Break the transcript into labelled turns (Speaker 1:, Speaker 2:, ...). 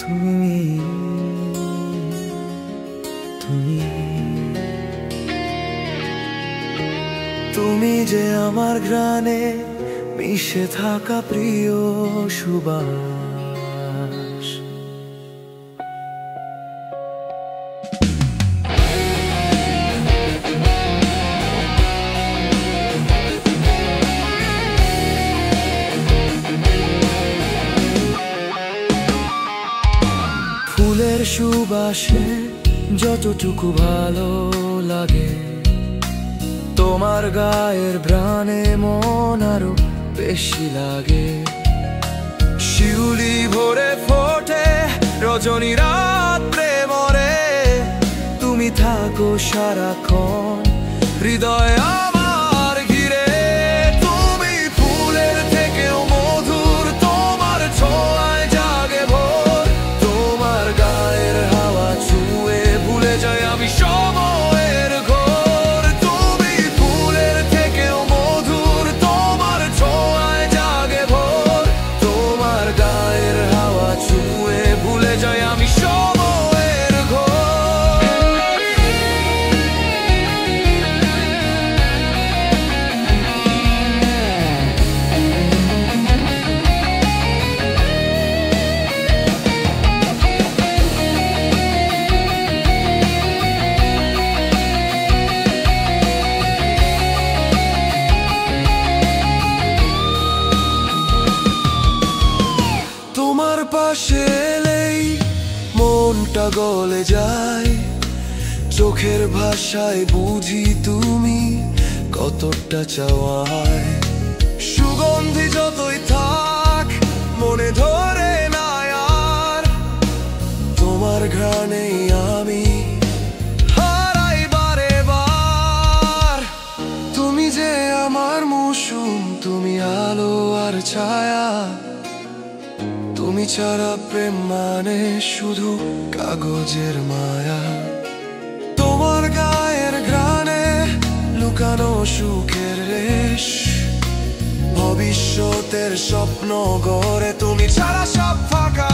Speaker 1: তুমি তুমি তুমি যে আমার ঘ্রাণে মিশে থাকা প্রিয় সুবাস। ফুলের সুবাসে যতটুকু ভালো লাগে, তোমার গায়ের ঘ্রাণে মন আরো বেশি লাগে। শিউলি ভোরে ফোটে, রজনী রাত্রে মরে, তুমি থাকো সারাক্ষণ হৃদয়ে আমার ঘিরে। তুমি ফুলের থেকেও মধুর, তোমার ছোঁয়ায় জাগে ভোর, তোমার গায়ের হাওয়া ছুঁয়ে ভুলে যাই আমি সময়ের ঘোর। তুমি ফুলের থেকেও মধুর, তোমার ছোঁয়ায় জাগে ভোর, তোমার গায়ের হাওয়া ছুঁয়ে ভুলে যাই আমি সময়ের ঘোর। তোমার পাশে এলেই মনটা গলে যায়, চোখের ভাষায় বুঝি তুমি কতটা চাওয়ায়। সুগন্ধি যতই থাক মনে ধরে না আর, তোমার ঘ্রাণেই আমি হারাই বারে বার। তুমি যে আমার মৌসুম, তুমি আলো আর ছায়া, তুমি ছাড়া প্রেম মানে শুধু কাগজের মায়া। তোমার গায়ের ঘ্রাণে লুকানো সুখের রেশ, ভবিষ্যতের স্বপ্ন গড়ে তুমি ছাড়া সব ফাঁকা।